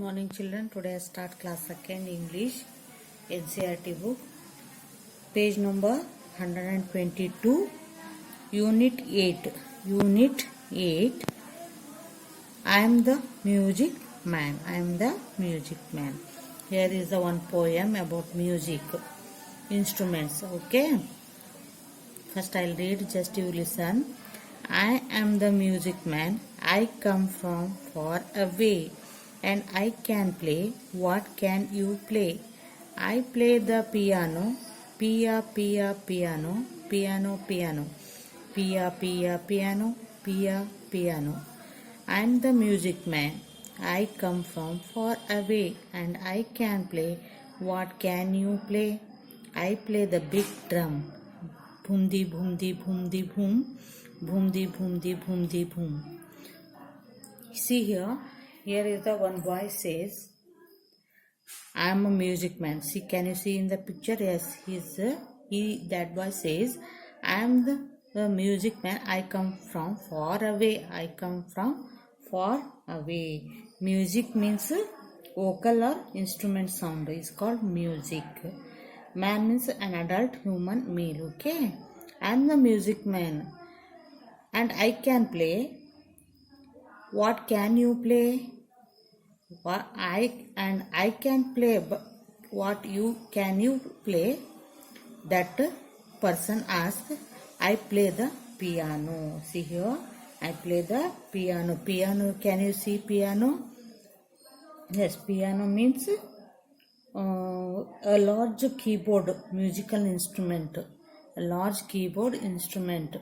morning children. Today I start class 2nd English NCERT book, page number 122, unit 8. Unit 8. I am the music man. I am the music man. Here is the one poem about music instruments. Okay. First I'll read, just you listen. I am the music man. I come from far away and I can play. What can you play? I play the piano. Pia, pia, piano. Piano, piano. Pia, pia, piano. Pia, piano. I am the music man. I come from far away and I can play. What can you play? I play the big drum. Boom di boom di boom di boom. Boom di boom di boom di boom. See here is the one boy says, I am a music man. See, can you see in the picture? Yes, that boy says, I am the music man. I come from far away. I come from far away. Music means vocal or instrument sound is called music. Man means an adult human male. Okay, I am the music man and I can play. What can you play? I can play, but what can you play? That person asked. I play the piano. See here, I play the piano. Piano, can you see piano? Yes, piano means a large keyboard musical instrument. A large keyboard instrument.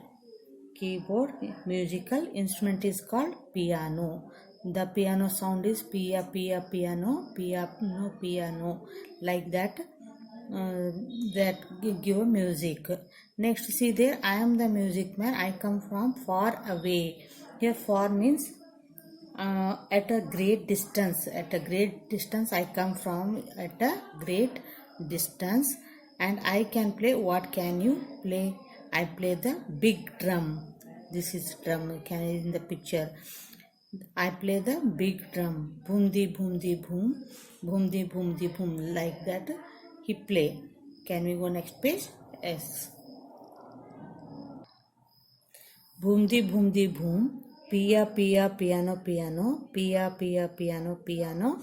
Keyboard musical instrument is called piano. The piano sound is pia, pia, piano, piano, piano, like that. That give music. Next, see there, I am the music man. I come from far away. Here far means at a great distance. At a great distance I come from, at a great distance, and I can play. What can you play? I play the big drum. This is drum, can you in the picture? I play the big drum. Boom di boom di boom. Boom di boom di boom, like that he play. Can we go next page? Yes. Boom di boom di boom. Pia, pia, piano, piano. Pia, pia, piano, piano.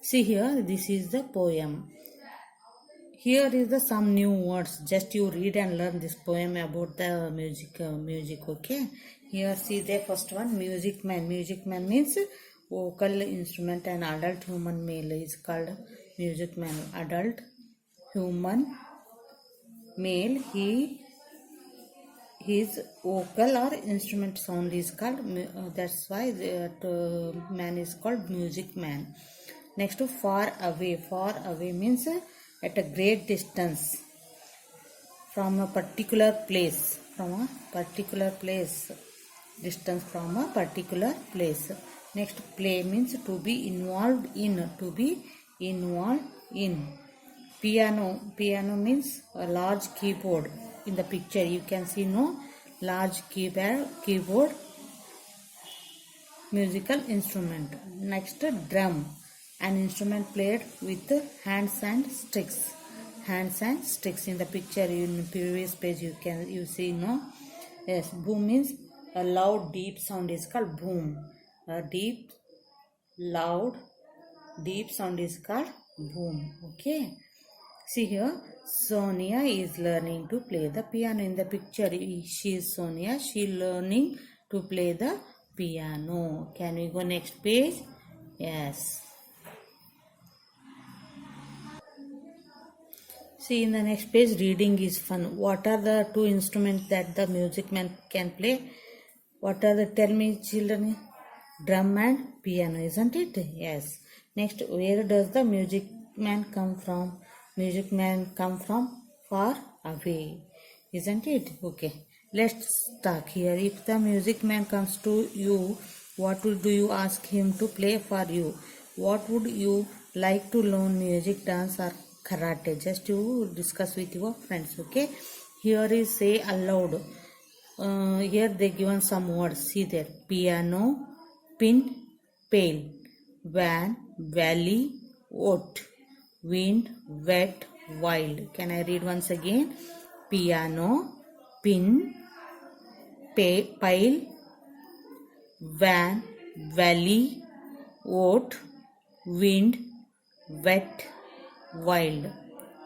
See here, this is the poem. Here is the some new words. Just you read and learn this poem about the music. Okay. Here see the first one, music man. Music man means vocal instrument and adult human male is called music man. Adult human male. His vocal or instrument sound is called. That's why that man is called music man. Next to far away. Far away means at a great distance from a particular place. From a particular place. Distance from a particular place. Next, play means to be involved in. To be involved in. Piano. Piano means a large keyboard. In the picture you can see no large keyboard musical instrument. Next, drum. An instrument played with hands and sticks. Hands and sticks. In the picture in the previous page you see no. Yes, boom means a loud deep sound is called boom. A deep loud deep sound is called boom. Okay. See here, Sonia is learning to play the piano. In the picture she is Sonia. She learning to play the piano. Can we go next page? Yes. See in the next page, reading is fun. What are the two instruments that the music man can play? What are the, tell me children? Drum and piano, isn't it? Yes. Next, where does the music man come from? Music man come from far away, isn't it? Okay. Let's talk here. If the music man comes to you, what do you ask him to play for you? What would you like to learn? Music, dance or karate? Just you discuss with your friends. Okay. Here is say aloud. Here they given some words. See there. Piano, pin, pail, van, valley, oat, wind, wet, wild. Can I read once again? Piano, pin, pile, van, valley, oat, wind, wet, wild.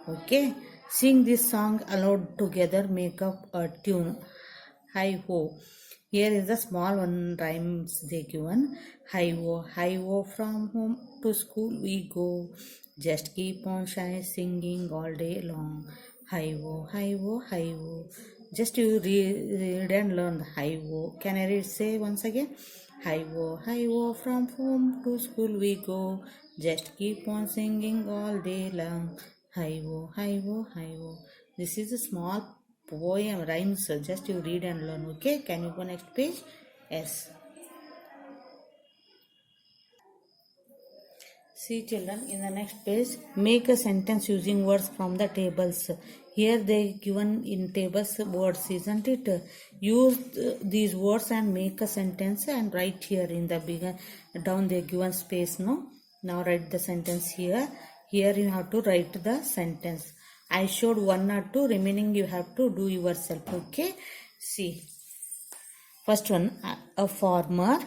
Okay, sing this song aloud together, make up a tune. Hi ho. Here is the small one rhymes they given. Hi ho, from home to school we go. Just keep on singing all day long. Hi ho, hi ho, hi ho. Just you read and learn hi ho. Can I read say once again? Hi ho, from home to school we go. Just keep on singing all day long. Hi ho, hi ho, hi ho. This is a small poem rhymes. Just you read and learn. Okay, can you go next page? Yes. See children, in the next page, make a sentence using words from the tables. Here they given in tables words, isn't it? Use these words and make a sentence and write here in the bigger down they given space. No, now write the sentence here. Here you have to write the sentence. I showed one or two, remaining you have to do yourself. Okay, see. First one, a farmer,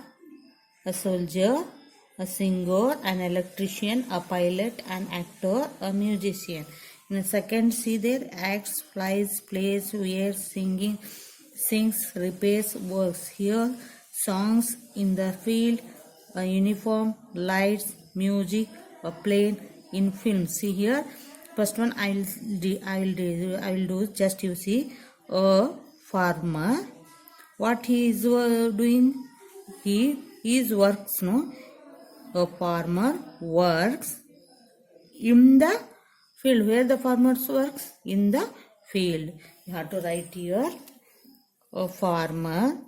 a soldier, a singer, an electrician, a pilot, an actor, a musician. In the second, see there, acts, flies, plays, wears, singing, sings, repairs, works. Here, songs in the field, a uniform, lights, music, a plane, in film. See here, first one I will do. Just you see, a farmer. What he is doing? He is works. No, a farmer works in the field. Where the farmer works? In the field. You have to write here. A farmer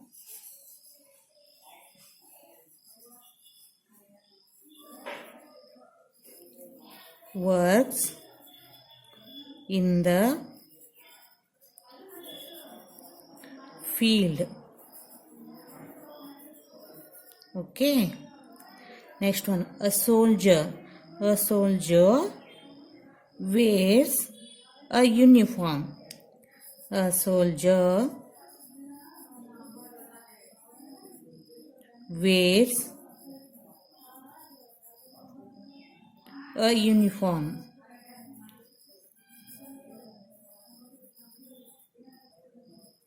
works in the field. Okay. Next one, a soldier. A soldier wears a uniform. A soldier wears a uniform.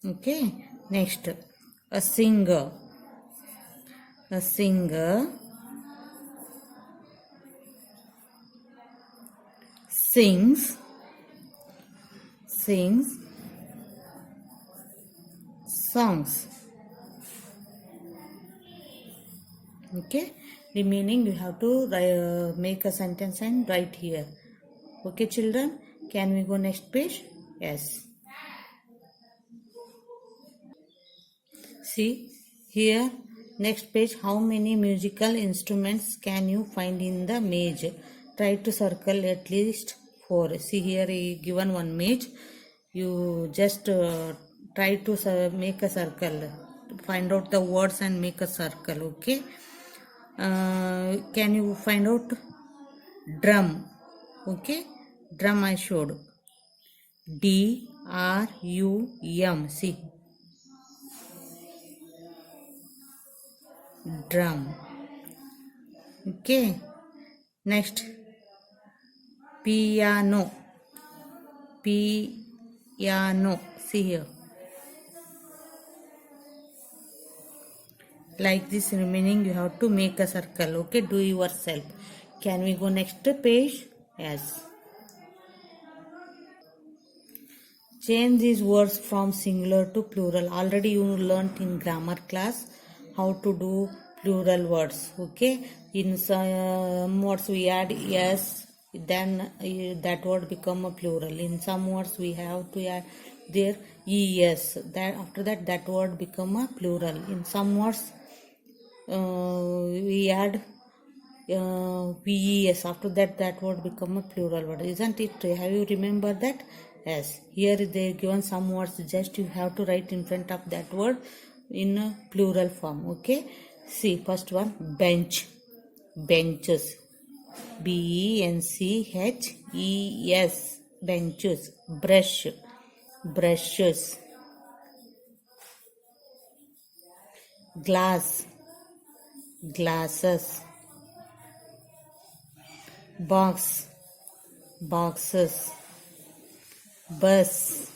Okay. Next, a singer. A singer sings songs. Okay, the meaning you have to make a sentence and write here. Okay children, can we go next page? Yes. See here, next page, how many musical instruments can you find in the maze? Try to circle at least 4. See here, given one maze. You just try to make a circle. Find out the words and make a circle. Okay. Can you find out drum? Okay. Drum I showed. D-R-U-M. See. Drum. Okay. Next, piano. Piano. See here. Like this remaining you have to make a circle. Okay, do yourself. Can we go next page? Yes. Change these words from singular to plural. Already you learnt in grammar class how to do plural words. Okay, in some words we add yes, then that word become a plural. In some words we have to add there es, that after that word become a plural. In some words we add ves, after that word become a plural word, isn't it? Have you remember that? Yes. Here they given some words, just you have to write in front of that word in a plural form. Okay, see first one, bench, benches. benches, benches. Brush, brushes. Glass, glasses. Box, boxes. Bus,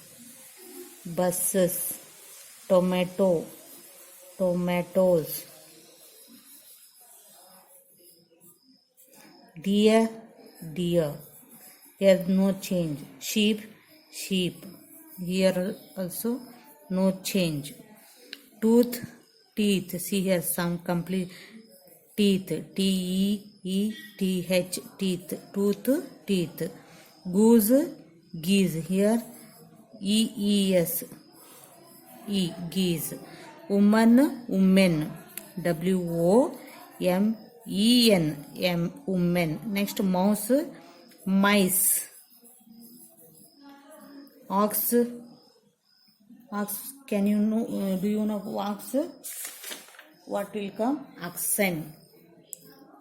buses. Tomato, tomatoes. Deer, deer. Here no change. Sheep, sheep. Here also no change. Tooth, teeth. See here some complete teeth. Teeth, teeth. Tooth, teeth. Goose, geese. Here ees. Geese. Woman, women. women. Women. Next, mouse, mice. Ox, can you know, do you know ox? What will come? Oxen.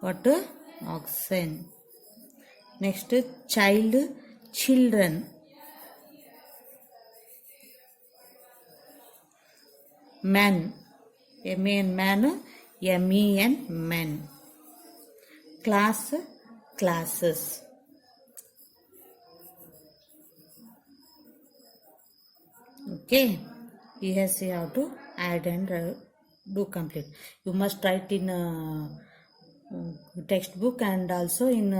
What? Oxen. Next, child, children. Man, man, men, men. Class, classes. Okay, yes, you have to add and do complete. You must write in textbook and also in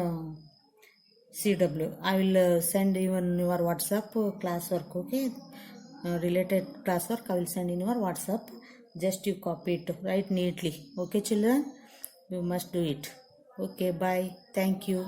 CW. I will send even your WhatsApp classwork. Okay, related classwork I will send in your WhatsApp. Just you copy it, write neatly. Okay, children, you must do it. Okay, bye. Thank you.